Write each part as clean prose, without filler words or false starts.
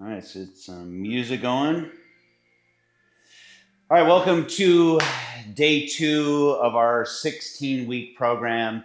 All right, so it's some music going. All right, welcome to day 2 of our 16-week program,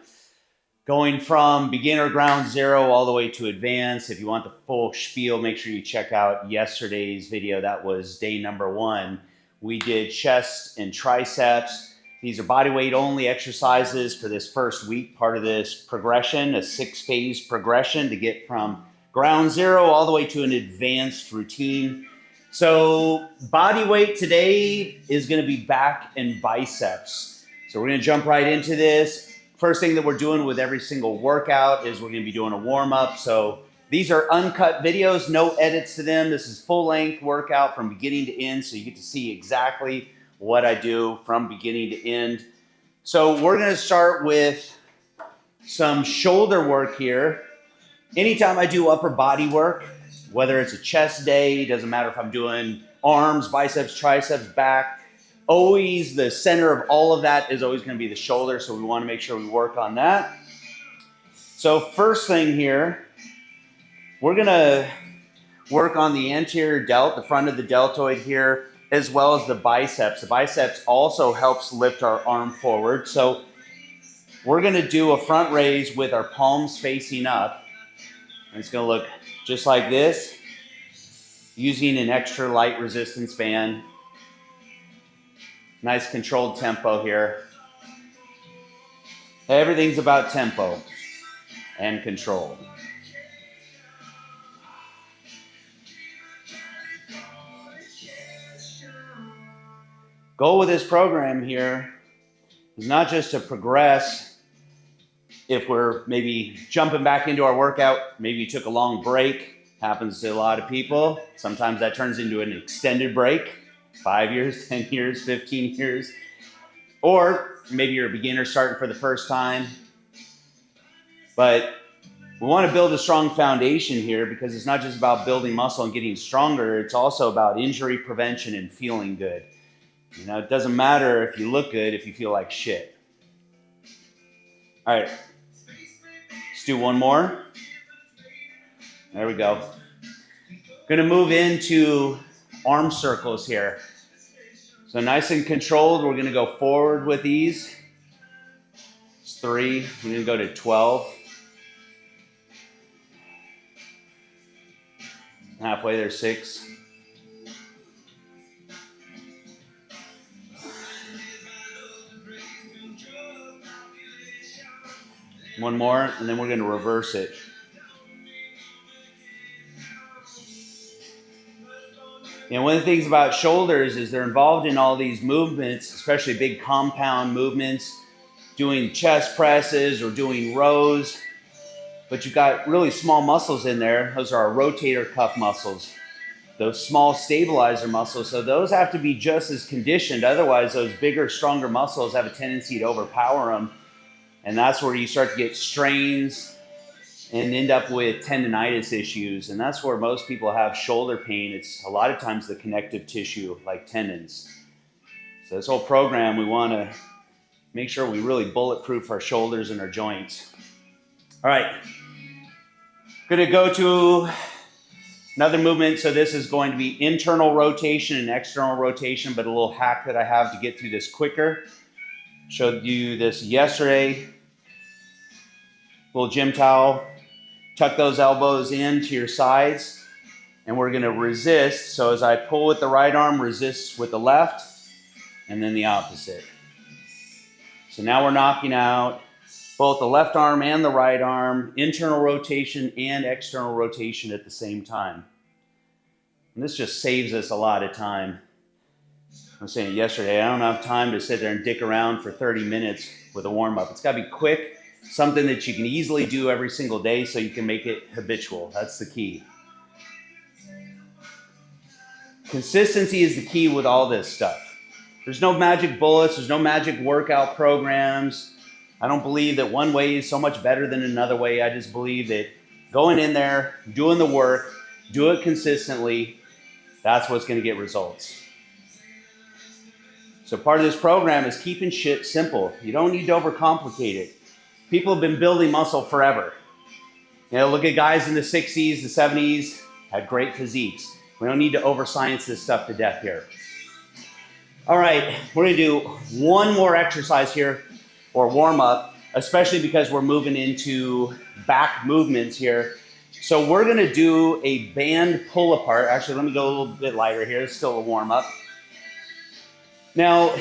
going from beginner ground zero all the way to advanced. If you want the full spiel, make sure you check out yesterday's video. That was day number 1. We did chest and triceps. These are body weight only exercises for this first week, part of this progression, a 6-phase progression to get from ground zero all the way to an advanced routine. So body weight today is going to be back in biceps. So we're going to jump right into this. First thing that we're doing with every single workout is we're going to be doing a warm-up. So these are uncut videos, no edits to them. This is full-length workout from beginning to end, so you get to see exactly what I do from beginning to end. So we're going to start with some shoulder work here. Anytime I do upper body work, whether it's a chest day, doesn't matter if I'm doing arms, biceps, triceps, back, always the center of all of that is always going to be the shoulder, so we want to make sure we work on that. So first thing here, we're going to work on the anterior delt, the front of the deltoid here, as well as the biceps. The biceps also helps lift our arm forward. So we're going to do a front raise with our palms facing up. And it's going to look just like this, using an extra light resistance band. Nice controlled tempo here. Everything's about tempo and control. Goal with this program here is not just to progress. If we're maybe jumping back into our workout, maybe you took a long break, happens to a lot of people. Sometimes that turns into an extended break, 5 years, 10 years, 15 years. Or maybe you're a beginner starting for the first time. But we want to build a strong foundation here because it's not just about building muscle and getting stronger. It's also about injury prevention and feeling good. You know, it doesn't matter if you look good if you feel like shit. All right. Let's do one more. There we go. Going to move into arm circles here. So nice and controlled. We're going to go forward with these. It's 3. We're going to go to 12. Halfway there, 6. One more, and then we're going to reverse it. And one of the things about shoulders is they're involved in all these movements, especially big compound movements, doing chest presses or doing rows. But you've got really small muscles in there. Those are our rotator cuff muscles, those small stabilizer muscles. So those have to be just as conditioned. Otherwise, those bigger, stronger muscles have a tendency to overpower them. And that's where you start to get strains and end up with tendonitis issues. And that's where most people have shoulder pain. It's a lot of times the connective tissue, like tendons. So this whole program, we want to make sure we really bulletproof our shoulders and our joints. All right. Going to go to another movement. So this is going to be internal rotation and external rotation, but a little hack that I have to get through this quicker. Showed you this yesterday. Little gym towel. Tuck those elbows into your sides. And we're going to resist. So as I pull with the right arm, resist with the left. And then the opposite. So now we're knocking out both the left arm and the right arm. Internal rotation and external rotation at the same time. And this just saves us a lot of time. I was saying yesterday, I don't have time to sit there and dick around for 30 minutes with a warm-up. It's got to be quick, something that you can easily do every single day so you can make it habitual. That's the key. Consistency is the key with all this stuff. There's no magic bullets. There's no magic workout programs. I don't believe that one way is so much better than another way. I just believe that going in there, doing the work, do it consistently, that's what's going to get results. So part of this program is keeping shit simple. You don't need to overcomplicate it. People have been building muscle forever. You know, look at guys in the 60s, the 70s. had great physiques. We don't need to overscience this stuff to death here. All right, we're gonna do one more exercise here, or warm up, especially because we're moving into back movements here. So we're gonna do a band pull apart. Actually, let me go a little bit lighter here. It's still a warm up. Now,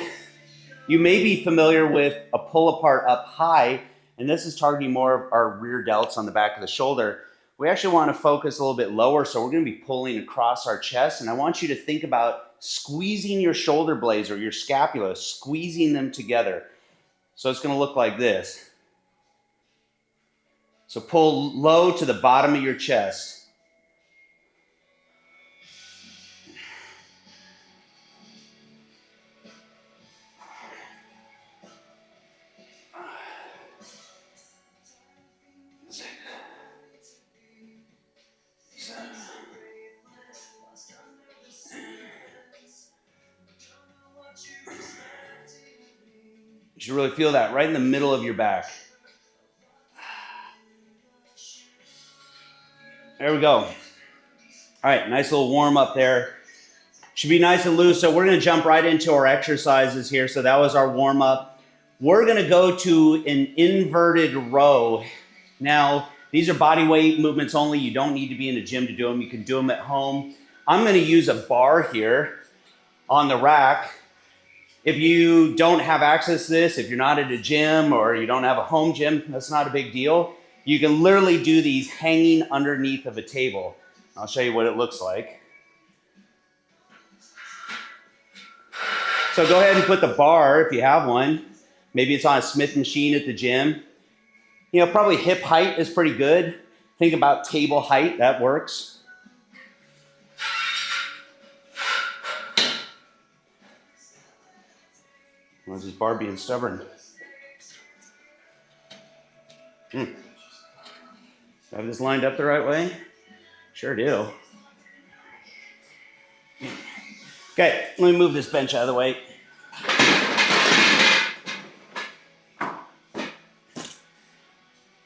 you may be familiar with a pull apart up high, and this is targeting more of our rear delts on the back of the shoulder. We actually want to focus a little bit lower, so we're going to be pulling across our chest, and I want you to think about squeezing your shoulder blades or your scapula, squeezing them together. So it's going to look like this. So pull low to the bottom of your chest. You should really feel that right in the middle of your back. There we go. All right, nice little warm up there. Should be nice and loose. So we're going to jump right into our exercises here. So that was our warm up. We're going to go to an inverted row. Now, these are body weight movements only. You don't need to be in a gym to do them. You can do them at home. I'm going to use a bar here on the rack. If you don't have access to this, if you're not at a gym or you don't have a home gym, that's not a big deal. You can literally do these hanging underneath of a table. I'll show you what it looks like. So go ahead and put the bar, if you have one. Maybe it's on a Smith machine at the gym. You know, probably hip height is pretty good. Think about table height, that works. Why's this bar being stubborn? Do I have this lined up the right way? Sure do. Okay, let me move this bench out of the way.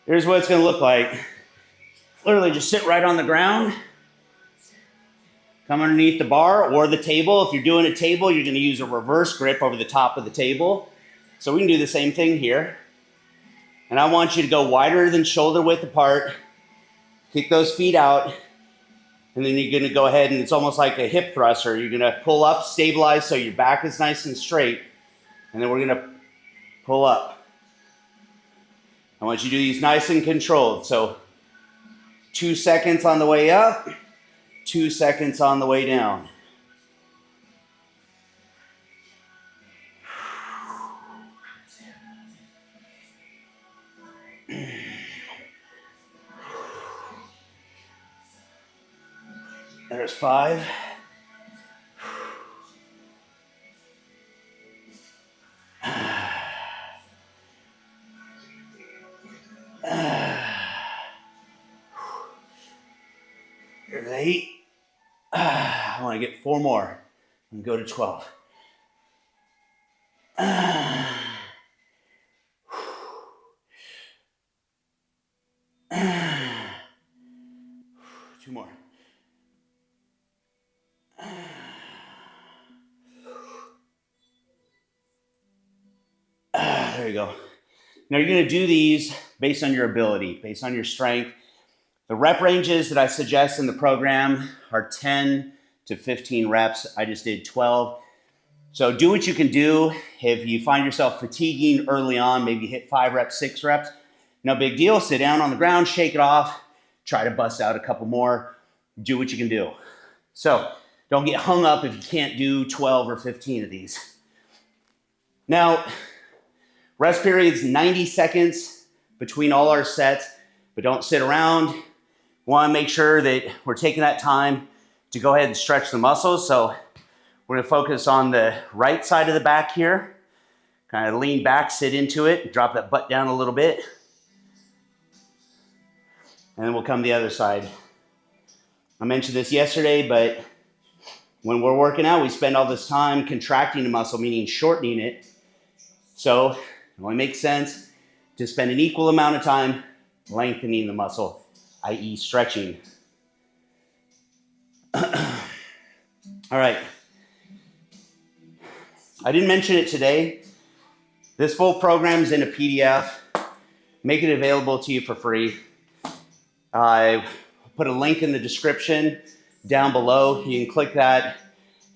Here's what it's gonna look like. Literally just sit right on the ground. Come underneath the bar or the table. If you're doing a table, you're gonna use a reverse grip over the top of the table. So we can do the same thing here. And I want you to go wider than shoulder width apart. Kick those feet out. And then you're gonna go ahead and it's almost like a hip thruster. You're gonna pull up, stabilize so your back is nice and straight. And then we're gonna pull up. I want you to do these nice and controlled. So 2 seconds on the way up, 2 seconds on the way down. There's 5. There's 8. I want to get 4 more and go to 12. 2 more. There you go. Now you're going to do these based on your ability, based on your strength. The rep ranges that I suggest in the program are 10 to 15 reps. I just did 12. So do what you can do. If you find yourself fatiguing early on, maybe hit 5 reps, 6 reps. No big deal. Sit down on the ground, shake it off, try to bust out a couple more. Do what you can do. So don't get hung up if you can't do 12 or 15 of these. Now, rest periods, 90 seconds between all our sets, but don't sit around. We want to make sure that we're taking that time to go ahead and stretch the muscles. So we're going to focus on the right side of the back here. Kind of lean back, sit into it, drop that butt down a little bit. And then we'll come the other side. I mentioned this yesterday, but when we're working out, we spend all this time contracting the muscle, meaning shortening it. So it only makes sense to spend an equal amount of time lengthening the muscle, i.e. stretching. All right. I didn't mention it today. This full program is in a PDF. Make it available to you for free. I put a link in the description down below. You can click that.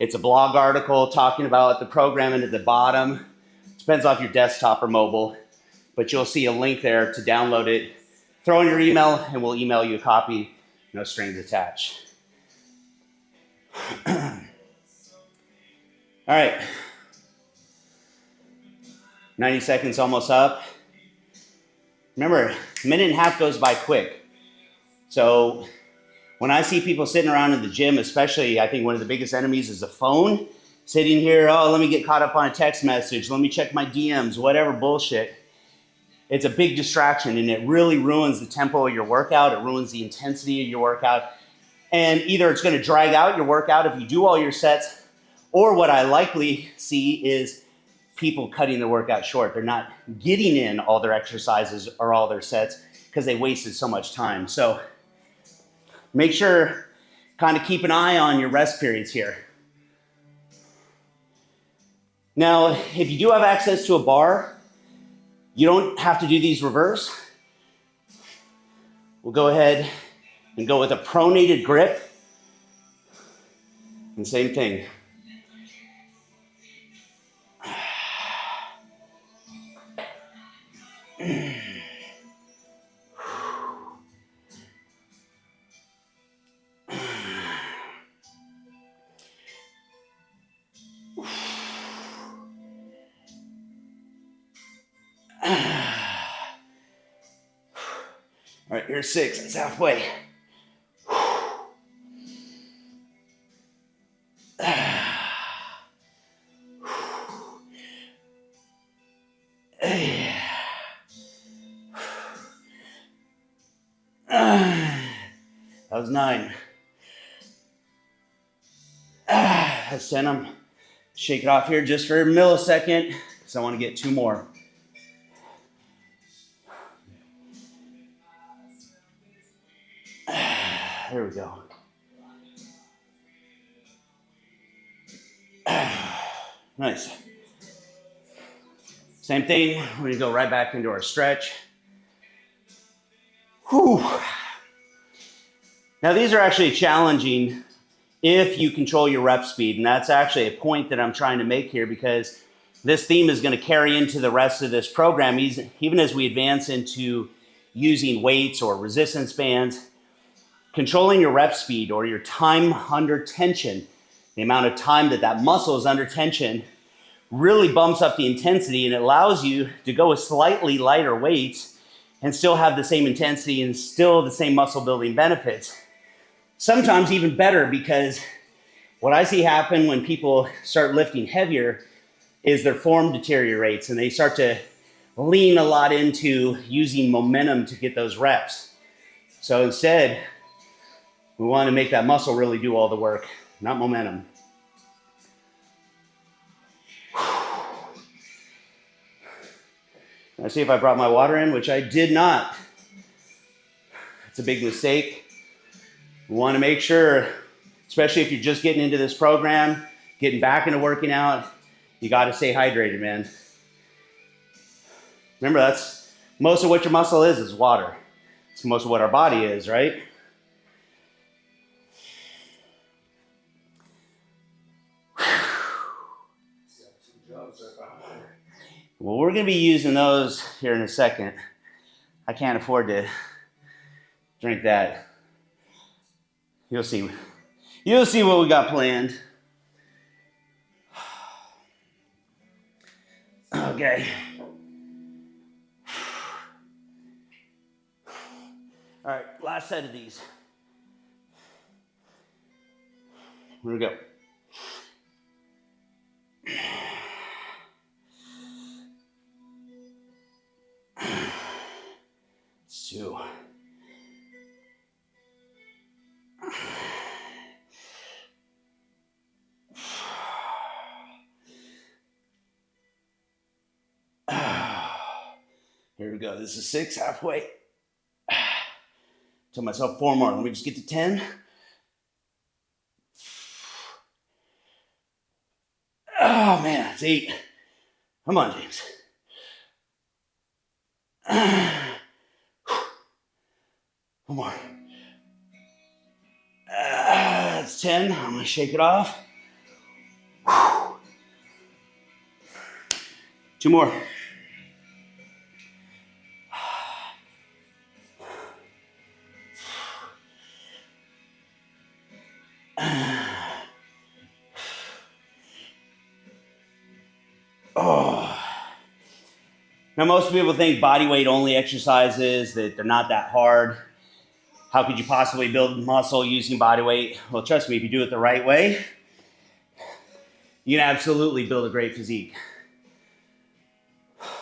It's a blog article talking about the program, and at the bottom, depends off your desktop or mobile, but you'll see a link there to download it. Throw in your email and we'll email you a copy, no strings attached. All right. 90 seconds almost up. Remember, a minute and a half goes by quick. So when I see people sitting around in the gym, especially, I think one of the biggest enemies is the phone. Sitting here, oh, let me get caught up on a text message. Let me check my DMs, whatever bullshit. It's a big distraction, and it really ruins the tempo of your workout. It ruins the intensity of your workout. And either it's going to drag out your workout if you do all your sets, or what I likely see is people cutting their workout short. They're not getting in all their exercises or all their sets because they wasted so much time. So make sure, kind of keep an eye on your rest periods here. Now, if you do have access to a bar, you don't have to do these reverse. We'll go ahead and go with a pronated grip. And same thing. All right, here's 6. It's halfway. That was 9. That's 10. I'm shake it off here just for a millisecond because I want to get 2 more. There we go. Nice. Same thing. We're going to go right back into our stretch. Whew. Now these are actually challenging if you control your rep speed, and that's actually a point that I'm trying to make here because this theme is going to carry into the rest of this program, even as we advance into using weights or resistance bands. Controlling your rep speed or your time under tension, the amount of time that muscle is under tension, really bumps up the intensity and it allows you to go with slightly lighter weights and still have the same intensity and still the same muscle building benefits. Sometimes even better, because what I see happen when people start lifting heavier is their form deteriorates and they start to lean a lot into using momentum to get those reps. So instead, we want to make that muscle really do all the work, not momentum. Let's see if I brought my water in, which I did not. It's a big mistake. We want to make sure, especially if you're just getting into this program, getting back into working out, you got to stay hydrated, man. Remember, that's most of what your muscle is water. It's most of what our body is, right? Well, we're going to be using those here in a second. I can't afford to drink that. You'll see. You'll see what we got planned. Okay. All right, last set of these. Here we go. It's 2. Here we go. This is 6, halfway. Tell myself 4 more. Let me just get to 10. Oh man, it's 8. Come on, James. One more. That's 10. I'm gonna shake it off. 2 more. Oh. Now, most people think body weight only exercises, that they're not that hard. How could you possibly build muscle using body weight? Well, trust me, if you do it the right way, you can absolutely build a great physique.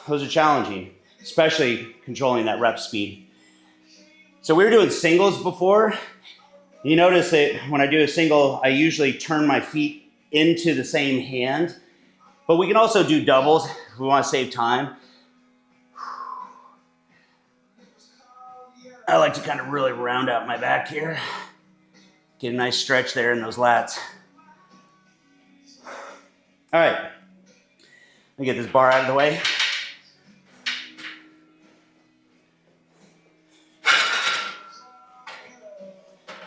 Those are challenging, especially controlling that rep speed. So we were doing singles before. You notice that when I do a single, I usually turn my feet into the same hand, but we can also do doubles if we want to save time. I like to kind of really round out my back here. Get a nice stretch there in those lats. All right, let me get this bar out of the way.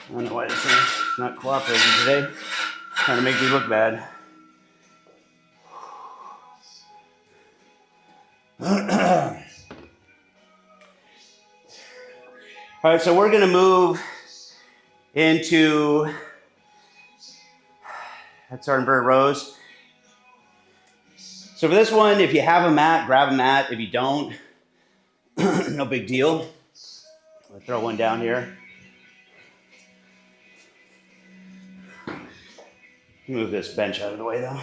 I don't know why this thing's not cooperating today. Trying to make me look bad. All right, so we're gonna move into that's our inverted rows. So for this one, if you have a mat, grab a mat. If you don't, no big deal. I'll throw one down here. Move this bench out of the way though.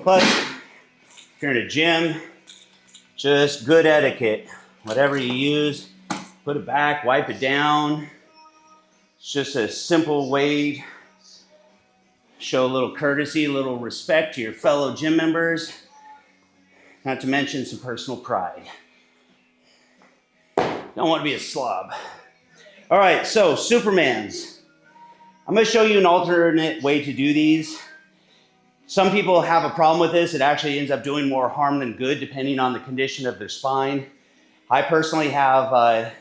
Plus, if you're in a gym, just good etiquette. Whatever you use, put it back, wipe it down. It's just a simple way. Show a little courtesy, a little respect to your fellow gym members. Not to mention some personal pride. Don't want to be a slob. All right, so Supermans. I'm going to show you an alternate way to do these. Some people have a problem with this. It actually ends up doing more harm than good depending on the condition of their spine. I personally have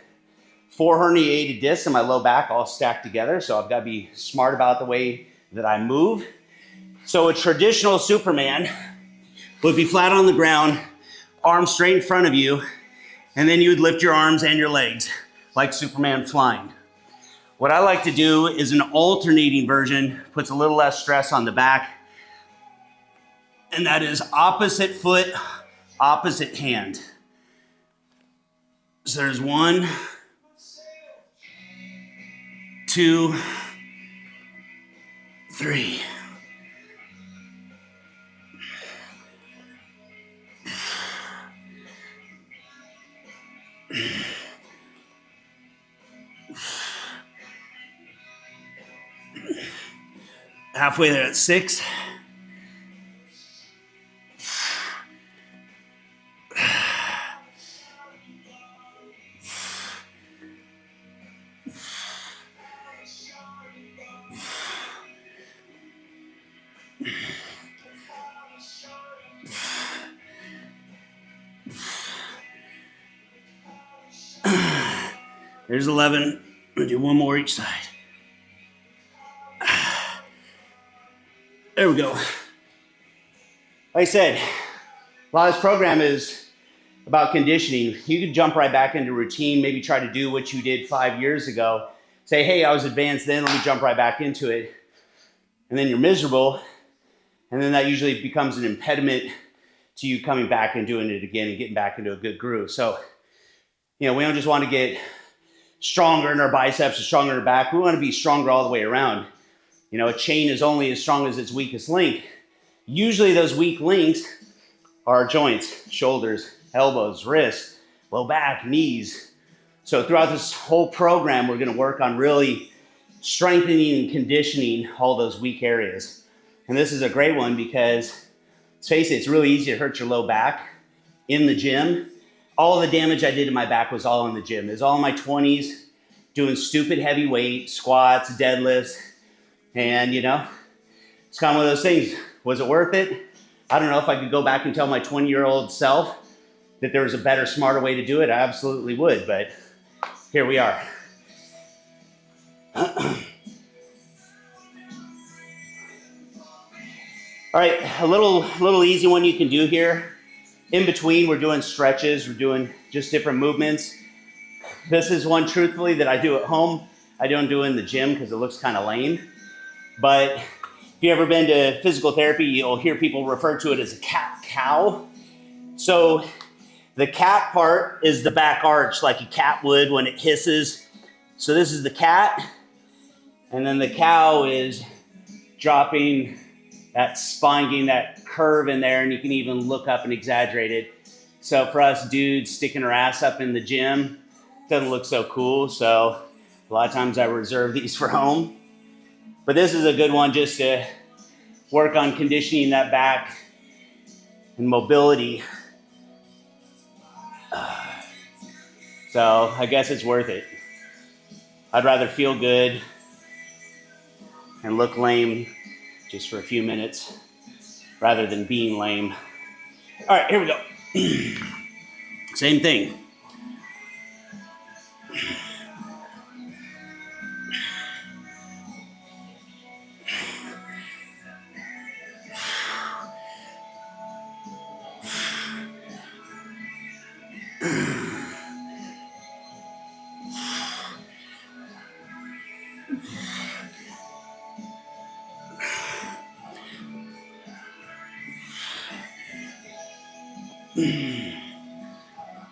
4 herniated discs in my low back all stacked together, so I've got to be smart about the way that I move. So a traditional Superman would be flat on the ground, arms straight in front of you, and then you would lift your arms and your legs like Superman flying. What I like to do is an alternating version, puts a little less stress on the back, and that is opposite foot, opposite hand. So there's 1, 2, 3. Halfway there at 6. There's 11. I'm gonna do 1 more each side. There we go. Like I said, a lot of this program is about conditioning. You could jump right back into routine, maybe try to do what you did 5 years ago. Say, hey, I was advanced then, let me jump right back into it. And then you're miserable. And then that usually becomes an impediment to you coming back and doing it again and getting back into a good groove. So, we don't just want to get stronger in our biceps or stronger in our back. We want to be stronger all the way around. A chain is only as strong as its weakest link. Usually those weak links are our joints, shoulders, elbows, wrists, low back, knees. So throughout this whole program, we're going to work on really strengthening and conditioning all those weak areas. And this is a great one because, let's face it, it's really easy to hurt your low back in the gym. All the damage I did to my back was all in the gym. It was all in my 20s. doing stupid heavy weight, squats, deadlifts, and it's kind of one of those things. Was it worth it? I don't know if I could go back and tell my 20-year-old self that there was a better, smarter way to do it. I absolutely would, but here we are. All right, a little easy one you can do here. In between, we're doing stretches, we're doing just different movements. This is one, truthfully, that I do at home. I don't do in the gym because it looks kind of lame. But if you've ever been to physical therapy, you'll hear people refer to it as a cat-cow. So the cat part is the back arch, like a cat would when it hisses. So this is the cat, and then the cow is dropping that spine, getting that curve in there, and you can even look up and exaggerate it. So for us dudes sticking our ass up in the gym, doesn't look so cool. So a lot of times I reserve these for home. But this is a good one just to work on conditioning that back and mobility. So I guess it's worth it. I'd rather feel good and look lame just for a few minutes rather than being lame. All right, here we go. Same thing.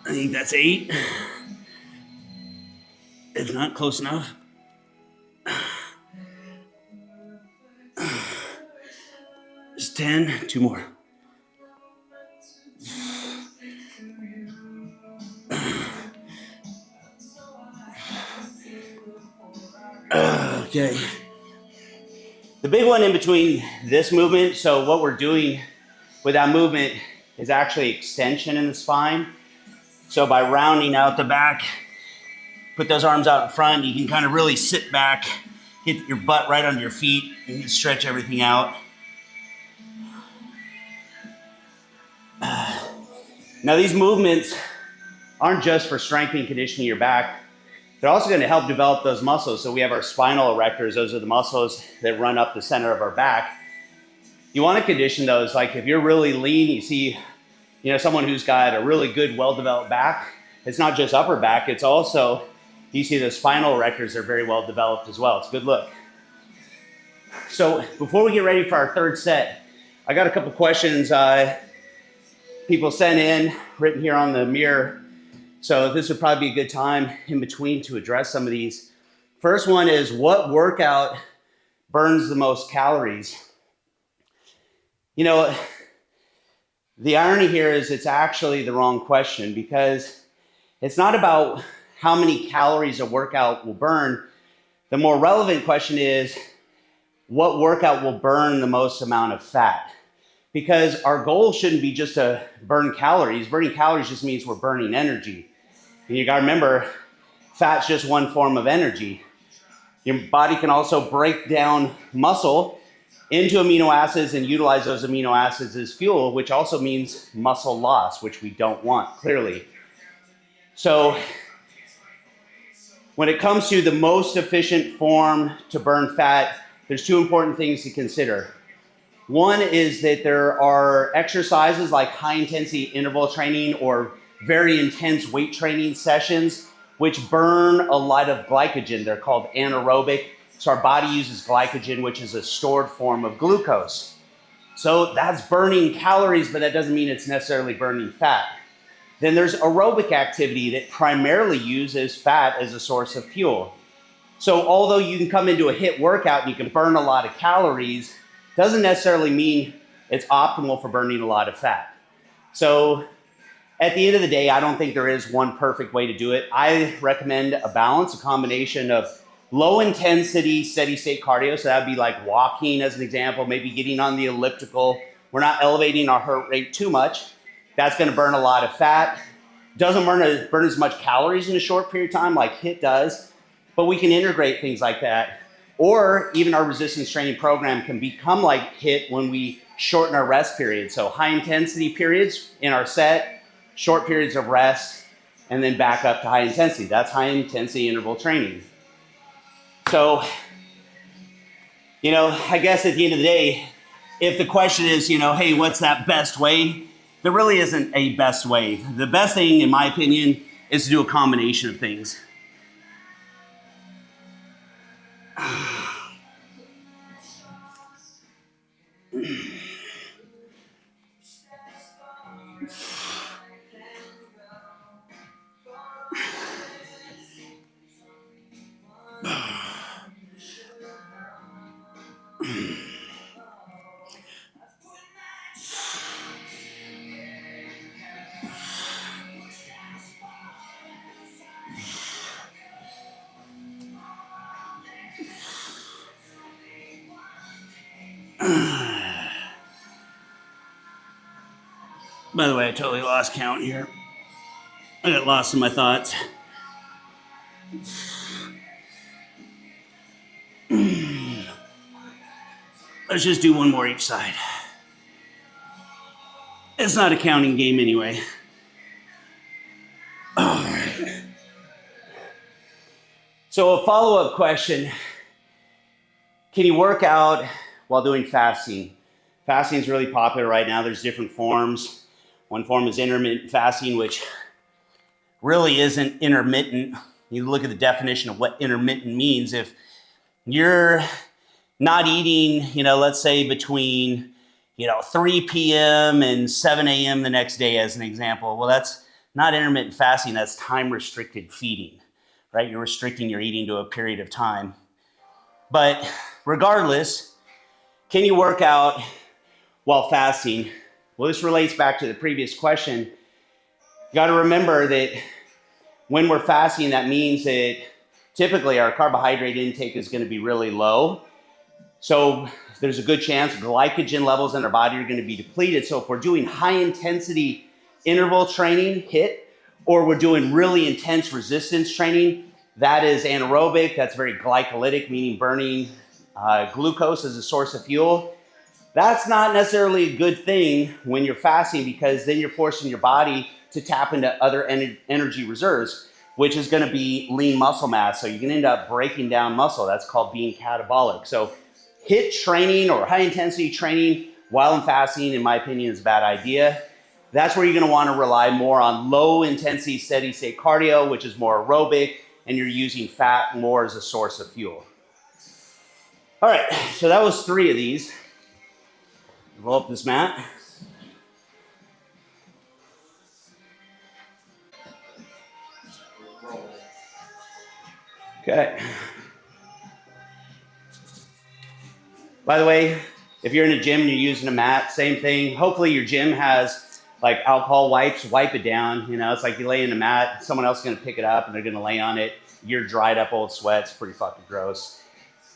I think that's 8. If not, close enough. Just 10, 2 more. Okay. The big one in between this movement, so what we're doing with that movement is actually extension in the spine. So by rounding out the back, put those arms out in front, you can kind of really sit back, hit your butt right under your feet, and stretch everything out. Now these movements aren't just for strengthening and conditioning your back. They're also going to help develop those muscles. So we have our spinal erectors. Those are the muscles that run up the center of our back. You want to condition those. Like if you're really lean, you see, someone who's got a really good, well-developed back. It's not just upper back. It's also, you see the spinal erectors are very well developed as well. It's a good look. So before we get ready for our third set, I got a couple questions people sent in, written here on the mirror. So this would probably be a good time in between to address some of these. First one is, what workout burns the most calories? The irony here is it's actually the wrong question, because it's not about how many calories a workout will burn. The more relevant question is, what workout will burn the most amount of fat? Because our goal shouldn't be just to burn calories. Burning calories just means we're burning energy. And you gotta remember, fat's just one form of energy. Your body can also break down muscle into amino acids and utilize those amino acids as fuel, which also means muscle loss, which we don't want, clearly. So when it comes to the most efficient form to burn fat, there's 2 important things to consider. One is that there are exercises like high intensity interval training or very intense weight training sessions, which burn a lot of glycogen. They're called anaerobic. So our body uses glycogen, which is a stored form of glucose. So that's burning calories, but that doesn't mean it's necessarily burning fat. Then there's aerobic activity that primarily uses fat as a source of fuel. So although you can come into a HIIT workout and you can burn a lot of calories, doesn't necessarily mean it's optimal for burning a lot of fat. So at the end of the day, I don't think there is one perfect way to do it. I recommend a balance, a combination of low intensity, steady state cardio. So that would be like walking as an example, maybe getting on the elliptical. We're not elevating our heart rate too much. That's gonna burn a lot of fat. Doesn't burn as much calories in a short period of time like HIIT does. But we can integrate things like that. Or even our resistance training program can become like HIIT when we shorten our rest periods. So high intensity periods in our set, short periods of rest, and then back up to high intensity. That's high intensity interval training. So, I guess at the end of the day, if the question is, hey, what's that best way? There really isn't a best way. The best thing, in my opinion, is to do a combination of things. By the way, I totally lost count here. I got lost in my thoughts. Let's just do one more each side. It's not a counting game anyway. All right. So a follow-up question. Can you work out while doing fasting? Fasting is really popular right now. There's different forms. One form is intermittent fasting, which really isn't intermittent. You look at the definition of what intermittent means. If you're not eating, let's say between, 3 p.m. and 7 a.m. the next day as an example, well, that's not intermittent fasting, that's time-restricted feeding, right? You're restricting your eating to a period of time. But regardless, can you work out while fasting? Well, this relates back to the previous question. You got to remember that when we're fasting, that means that typically our carbohydrate intake is going to be really low. So there's a good chance glycogen levels in our body are going to be depleted. So if we're doing high intensity interval training, HIIT, or we're doing really intense resistance training, that is anaerobic, that's very glycolytic, meaning burning glucose as a source of fuel. That's not necessarily a good thing when you're fasting, because then you're forcing your body to tap into other energy reserves, which is going to be lean muscle mass. So you can end up breaking down muscle. That's called being catabolic. So HIIT training or high intensity training while in fasting, in my opinion, is a bad idea. That's where you're going to want to rely more on low intensity steady state cardio, which is more aerobic, and you're using fat more as a source of fuel. All right, so that was 3 of these. Roll up this mat. Okay. By the way, if you're in a gym and you're using a mat, same thing. Hopefully your gym has like alcohol wipes, wipe it down. It's like you lay in a mat, someone else is going to pick it up and they're going to lay on it. You're dried up old sweat. It's pretty fucking gross.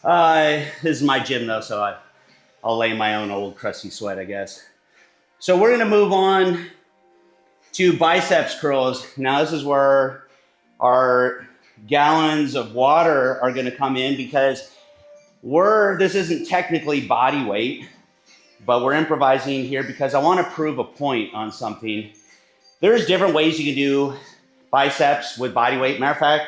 This is my gym though, so I'll lay in my own old crusty sweat, I guess. So we're going to move on to biceps curls. Now this is where our gallons of water are going to come in, because this isn't technically body weight, but we're improvising here because I want to prove a point on something. There's different ways you can do biceps with body weight. Matter of fact,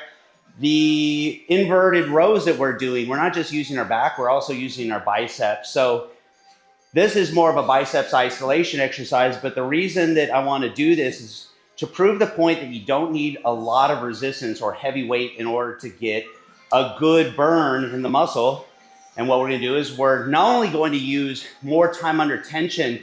the inverted rows that we're doing, we're not just using our back, we're also using our biceps. So this is more of a biceps isolation exercise, but the reason that I want to do this is to prove the point that you don't need a lot of resistance or heavy weight in order to get a good burn in the muscle. And what we're going to do is we're not only going to use more time under tension,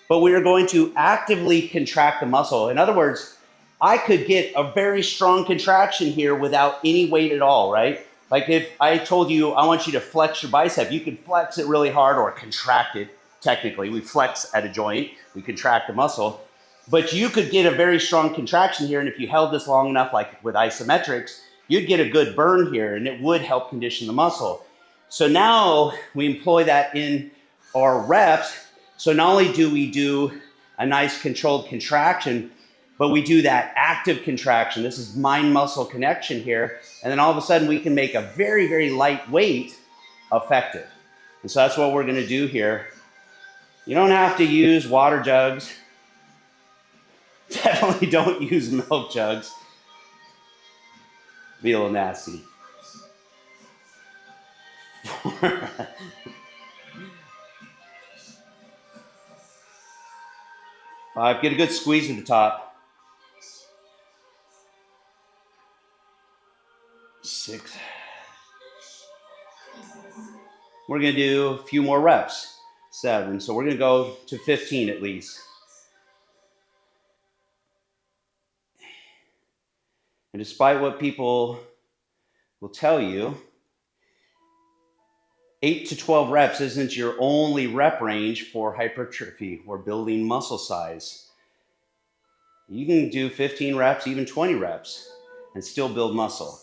but we are going to actively contract the muscle. In other words, I could get a very strong contraction here without any weight at all, right? Like if I told you, I want you to flex your bicep, you could flex it really hard or contract it. Technically, we flex at a joint, we contract the muscle, but you could get a very strong contraction here. And if you held this long enough, like with isometrics, you'd get a good burn here and it would help condition the muscle. So now we employ that in our reps. So not only do we do a nice controlled contraction, But we do that active contraction. This is mind-muscle connection here. And then all of a sudden we can make a very, very light weight effective. And so that's what we're gonna do here. You don't have to use water jugs. Definitely don't use milk jugs. Be a little nasty. 5, get a good squeeze at the top. 6. We're gonna do a few more reps. 7, so we're gonna go to 15 at least. And despite what people will tell you, 8 to 12 reps isn't your only rep range for hypertrophy or building muscle size. You can do 15 reps, even 20 reps, and still build muscle.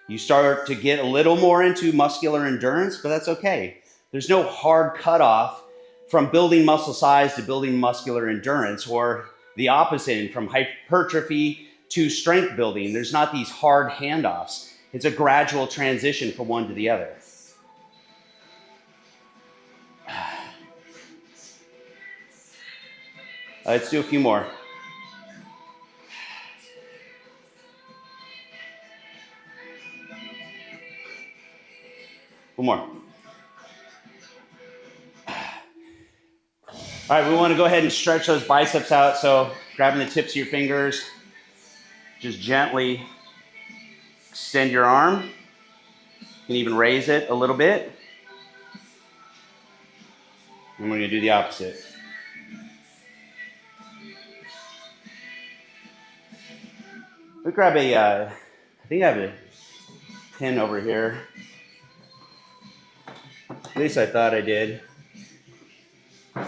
You start to get a little more into muscular endurance, but that's okay. There's no hard cutoff from building muscle size to building muscular endurance, or the opposite, from hypertrophy to strength building. There's not these hard handoffs. It's a gradual transition from one to the other. Let's do a few more. One more. All right, we want to go ahead and stretch those biceps out. So grabbing the tips of your fingers, just gently extend your arm. You can even raise it a little bit. And we're going to do the opposite. We grab a, I think I have a pin over here. At least I thought I did.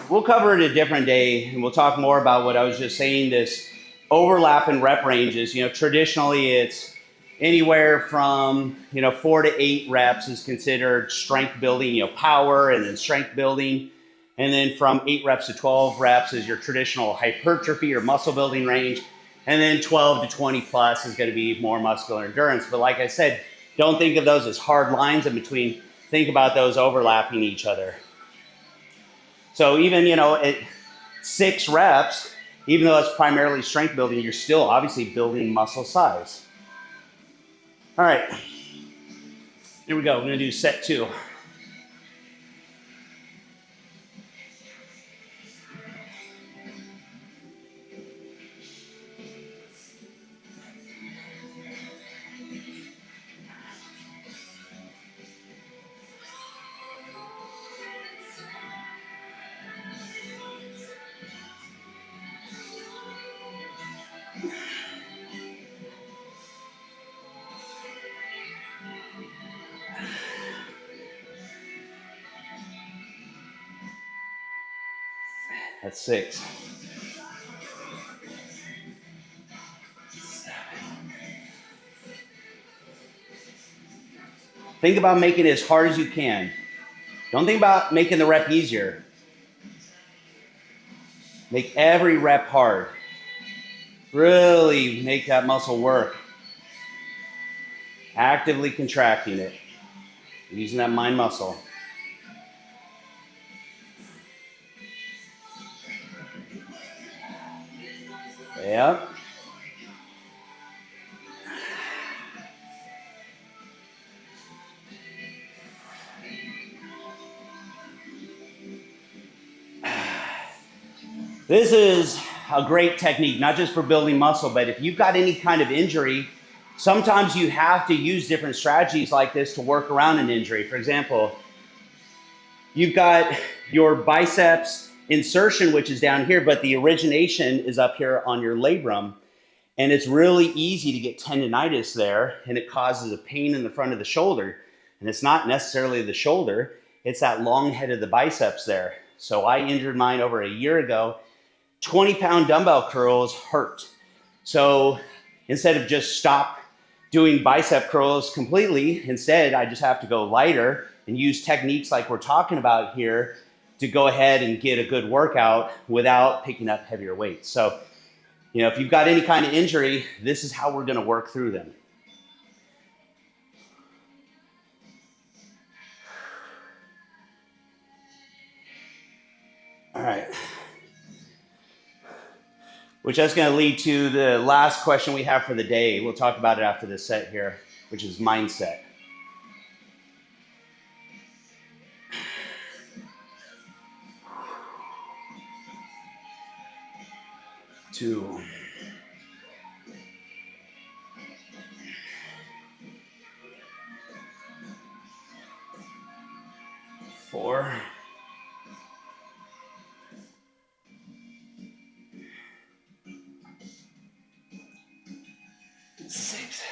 We'll cover it a different day, and we'll talk more about what I was just saying, this overlap in rep ranges. You know, traditionally it's anywhere from, 4 to 8 reps is considered strength building, power and then strength building. And then from 8 reps to 12 reps is your traditional hypertrophy or muscle building range. And then 12 to 20 plus is going to be more muscular endurance. But like I said, don't think of those as hard lines in between. Think about those overlapping each other. So even, at 6 reps, even though it's primarily strength building, you're still obviously building muscle size. All right, here we go. We're gonna do set 2. That's 6. 7. Think about making it as hard as you can. Don't think about making the rep easier. Make every rep hard. Really make that muscle work. Actively contracting it. Using that mind muscle. Yep. This is a great technique, not just for building muscle, but if you've got any kind of injury, sometimes you have to use different strategies like this to work around an injury. For example, you've got your biceps insertion, which is down here, but the origination is up here on your labrum. And it's really easy to get tendonitis there, and it causes a pain in the front of the shoulder. And it's not necessarily the shoulder, it's that long head of the biceps there. So I injured mine over a year ago. 20-pound dumbbell curls hurt. So instead of just stop doing bicep curls completely, instead I just have to go lighter and use techniques like we're talking about here to go ahead and get a good workout without picking up heavier weights. So, you know, if you've got any kind of injury, this is how we're going to work through them. All right. Which is going to lead to the last question we have for the day. We'll talk about it after this set here, which is mindset. Two. 4. 6.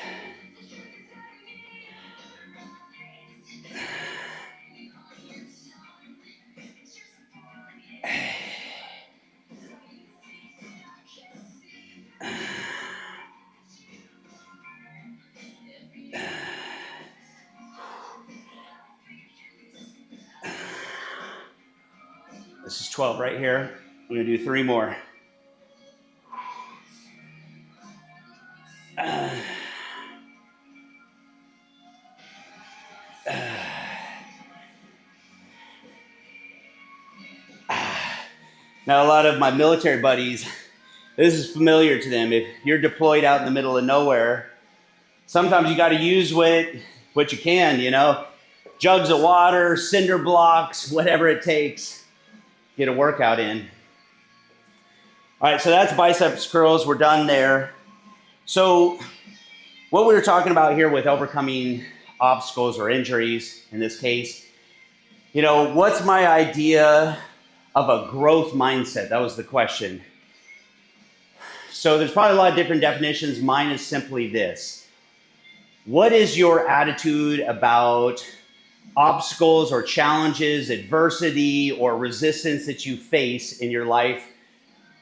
This is 12 right here. I'm going to do 3 more. Now, a lot of my military buddies, this is familiar to them. If you're deployed out in the middle of nowhere, sometimes you got to use what you can, you know, jugs of water, cinder blocks, whatever it takes, get a workout in. All right, so that's biceps curls. We're done there. So what we were talking about here with overcoming obstacles or injuries in this case, you know, what's my idea of a growth mindset? That was the question. So there's probably a lot of different definitions. Mine is simply this. What is your attitude about obstacles or challenges, adversity, or resistance that you face in your life?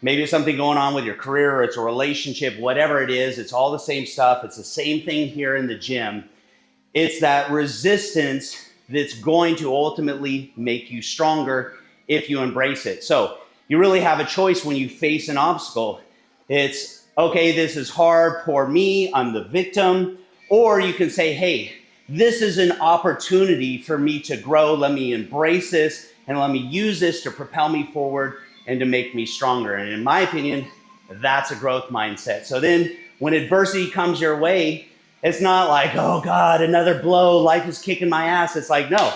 Maybe it's something going on with your career, or it's a relationship, whatever it is, it's all the same stuff. It's the same thing here in the gym. It's that resistance that's going to ultimately make you stronger if you embrace it. So you really have a choice when you face an obstacle. It's, okay, this is hard, poor me, I'm the victim. Or you can say, hey, this is an opportunity for me to grow. Let me embrace this and let me use this to propel me forward and to make me stronger. And in my opinion, that's a growth mindset. So then when adversity comes your way, it's not like, oh God, another blow, life is kicking my ass. It's like, no,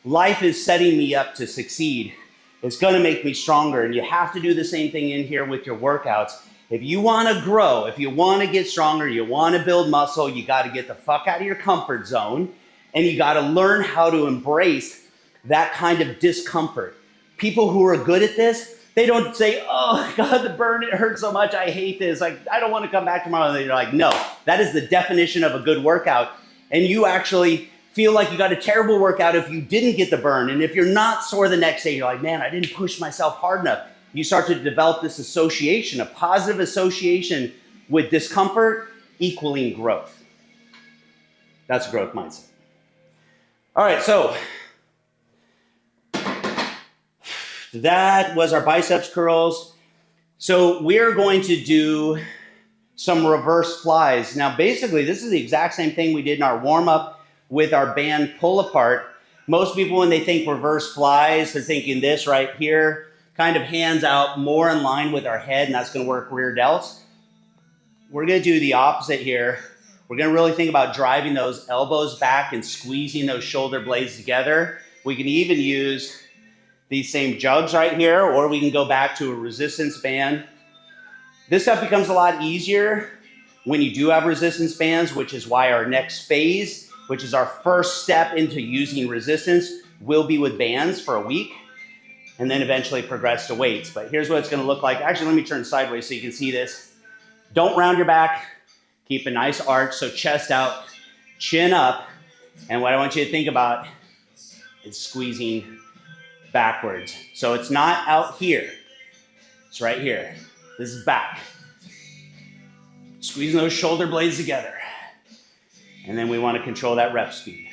life is setting me up to succeed. It's gonna make me stronger. And you have to do the same thing in here with your workouts. If you wanna grow, if you wanna get stronger, you wanna build muscle, you gotta get the fuck out of your comfort zone, and you gotta learn how to embrace that kind of discomfort. People who are good at this, they don't say, oh God, the burn, it hurts so much, I hate this, like, I don't wanna come back tomorrow. They're like, no, that is the definition of a good workout. And you actually feel like you got a terrible workout if you didn't get the burn. And if you're not sore the next day, you're like, man, I didn't push myself hard enough. You start to develop this association, a positive association with discomfort equaling growth. That's a growth mindset. All right, so that was our biceps curls. So we're going to do some reverse flies. Now, basically, this is the exact same thing we did in our warm-up with our band pull apart. Most people, when they think reverse flies, they're thinking this right here, kind of hands out more in line with our head, and that's gonna work rear delts. We're gonna do the opposite here. We're gonna really think about driving those elbows back and squeezing those shoulder blades together. We can even use these same jugs right here, or we can go back to a resistance band. This stuff becomes a lot easier when you do have resistance bands, which is why our next phase, which is our first step into using resistance, will be with bands for a week, and then eventually progress to weights. But here's what it's gonna look like. Actually, let me turn sideways so you can see this. Don't round your back, keep a nice arch, so chest out, chin up, and what I want you to think about is squeezing backwards. So it's not out here, it's right here. This is back. Squeezing those shoulder blades together. And then we want to control that rep speed.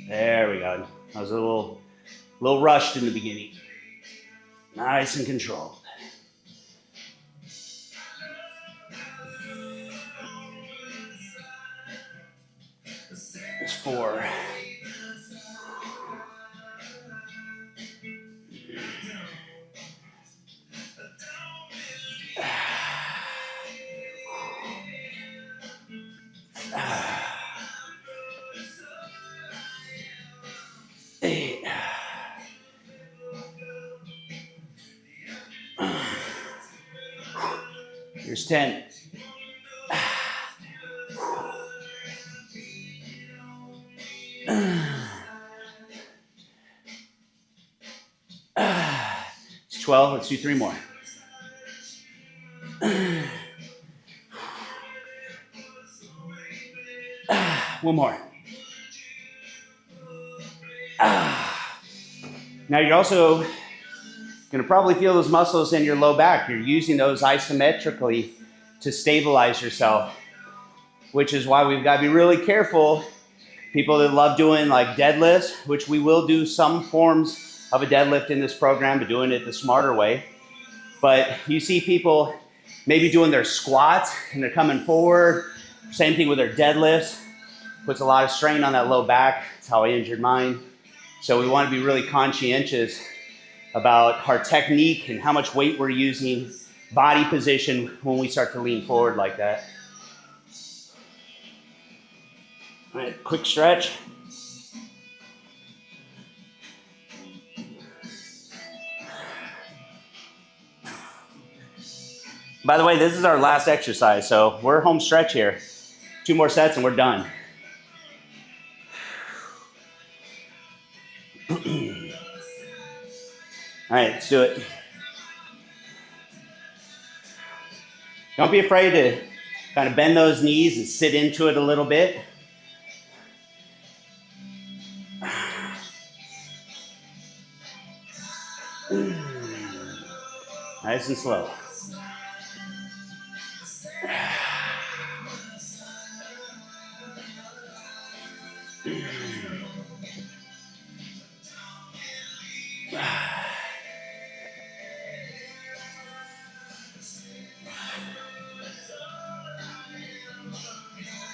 There we go. That was a little A little rushed in the beginning. Nice and controlled. There's 4. Here's 10. It's 12. Let's do 3 more. One more. Now you're also going to probably feel those muscles in your low back. You're using those isometrically to stabilize yourself, which is why we've got to be really careful. People that love doing like deadlifts, which we will do some forms of a deadlift in this program, but doing it the smarter way. But you see people maybe doing their squats and they're coming forward. Same thing with their deadlifts. Puts a lot of strain on that low back. That's how I injured mine. So we want to be really conscientious about our technique and how much weight we're using, body position when we start to lean forward like that. All right, quick stretch. By the way, this is our last exercise, so we're home stretch here. 2 more sets and we're done. All right, let's do it. Don't be afraid to kind of bend those knees and sit into it a little bit. Nice and slow.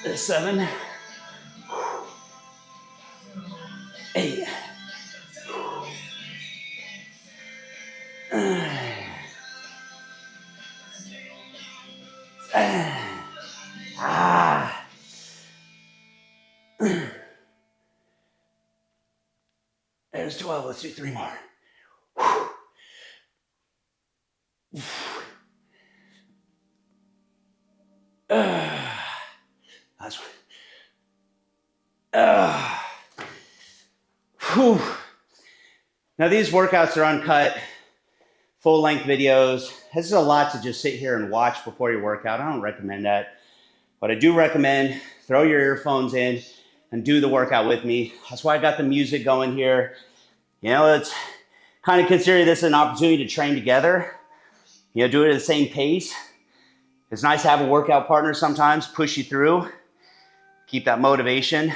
There's 7, 8. There's 12. Let's do 3 more. Last one. Now these workouts are uncut, full-length videos. This is a lot to just sit here and watch before your workout. I don't recommend that. But I do recommend throw your earphones in and do the workout with me. That's why I got the music going here. You know, let's kind of consider this an opportunity to train together. You know, do it at the same pace. It's nice to have a workout partner sometimes, push you through, keep that motivation.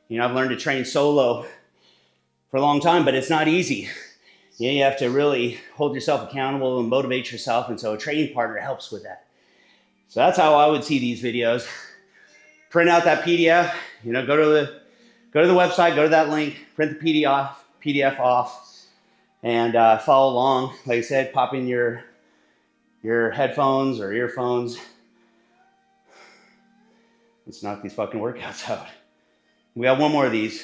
You know, I've learned to train solo for a long time, but it's not easy. You know, you have to really hold yourself accountable and motivate yourself, and so a training partner helps with that. So that's how I would see these videos. Print out that PDF, you know, go to the website, go to that link, print the PDF off, and follow along. Like I said, pop in your headphones or earphones. Let's knock these fucking workouts out. We have 1 more of these.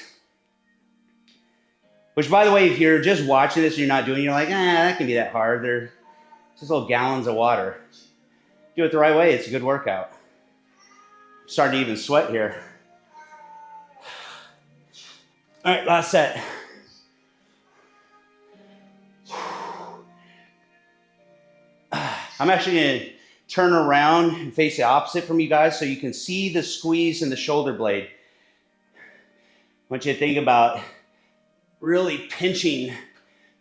Which, by the way, if you're just watching this and you're not doing it, you're like, that can be that hard. They're just little gallons of water. Do it the right way, it's a good workout. I'm starting to even sweat here. All right, last set. I'm actually going to turn around and face the opposite from you guys so you can see the squeeze in the shoulder blade. I want you to think about really pinching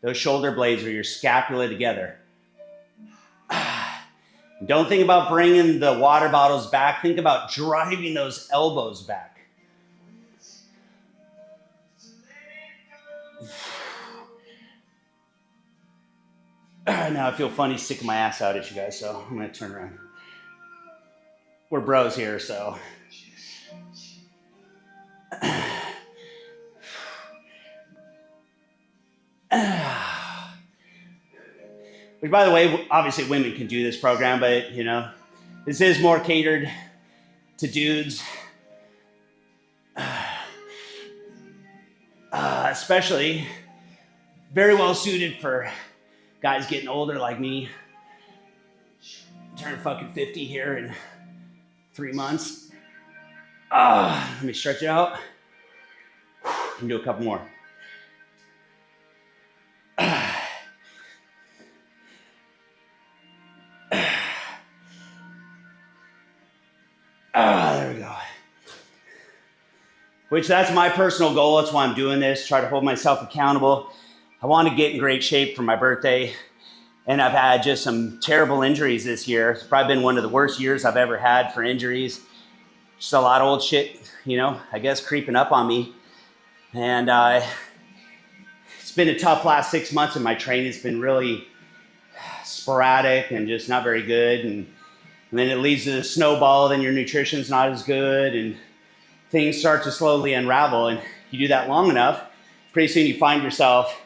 those shoulder blades or your scapula together. Don't think about bringing the water bottles back. Think about driving those elbows back. Now I feel funny sticking my ass out at you guys, so I'm gonna turn around. We're bros here, so. Which, by the way, obviously women can do this program, but you know, this is more catered to dudes. Especially very well suited for guys getting older like me. Turn fucking 50 here in 3 months. Let me stretch it out and do a couple more. There we go. Which that's my personal goal. That's why I'm doing this. Try to hold myself accountable. I want to get in great shape for my birthday. And I've had just some terrible injuries this year. It's probably been one of the worst years I've ever had for injuries. Just a lot of old shit, you know, I guess creeping up on me. And it's been a tough last 6 months, and my training's been really sporadic and just not very good. And then it leads to the snowball, then your nutrition's not as good, and things start to slowly unravel. And you do that long enough, pretty soon you find yourself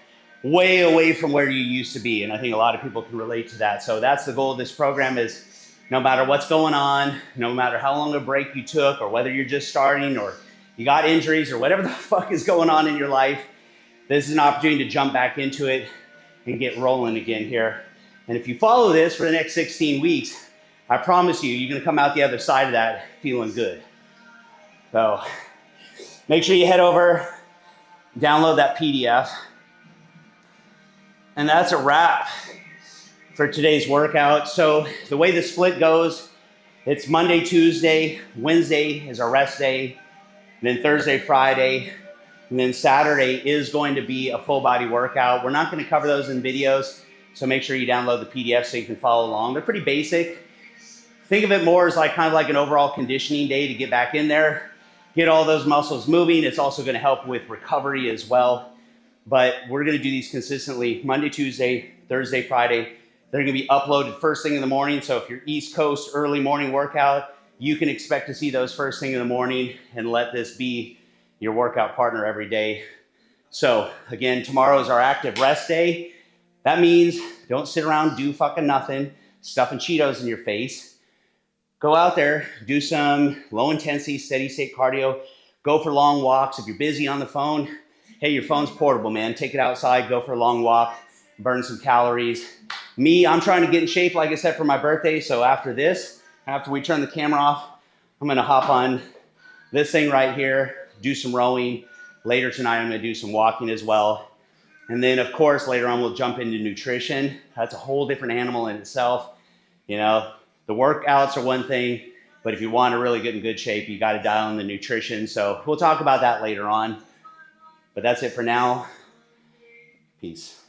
way away from where you used to be. And I think a lot of people can relate to that. So that's the goal of this program, is no matter what's going on, no matter how long a break you took, or whether you're just starting or you got injuries or whatever the fuck is going on in your life, this is an opportunity to jump back into it and get rolling again here. And if you follow this for the next 16 weeks, I promise you, you're gonna come out the other side of that feeling good. So make sure you head over, download that PDF. And that's a wrap for today's workout. So the way the split goes, it's Monday, Tuesday, Wednesday is our rest day, and then Thursday, Friday, and then Saturday is going to be a full body workout. We're not gonna cover those in videos, so make sure you download the PDF so you can follow along. They're pretty basic. Think of it more as like kind of like an overall conditioning day to get back in there, get all those muscles moving. It's also gonna help with recovery as well. But we're gonna do these consistently Monday, Tuesday, Thursday, Friday. They're gonna be uploaded first thing in the morning. So if you're East Coast early morning workout, you can expect to see those first thing in the morning, and let this be your workout partner every day. So again, tomorrow is our active rest day. That means don't sit around, do fucking nothing, stuffing Cheetos in your face. Go out there, do some low intensity, steady state cardio, go for long walks. If you're busy on the phone, hey, your phone's portable, man. Take it outside, go for a long walk, burn some calories. Me, I'm trying to get in shape, like I said, for my birthday. So after this, after we turn the camera off, I'm gonna hop on this thing right here, do some rowing. Later tonight, I'm gonna do some walking as well. And then of course, later on, we'll jump into nutrition. That's a whole different animal in itself. You know, the workouts are one thing, but if you want to really get in good shape, you gotta dial in the nutrition. So we'll talk about that later on. But that's it for now. Peace.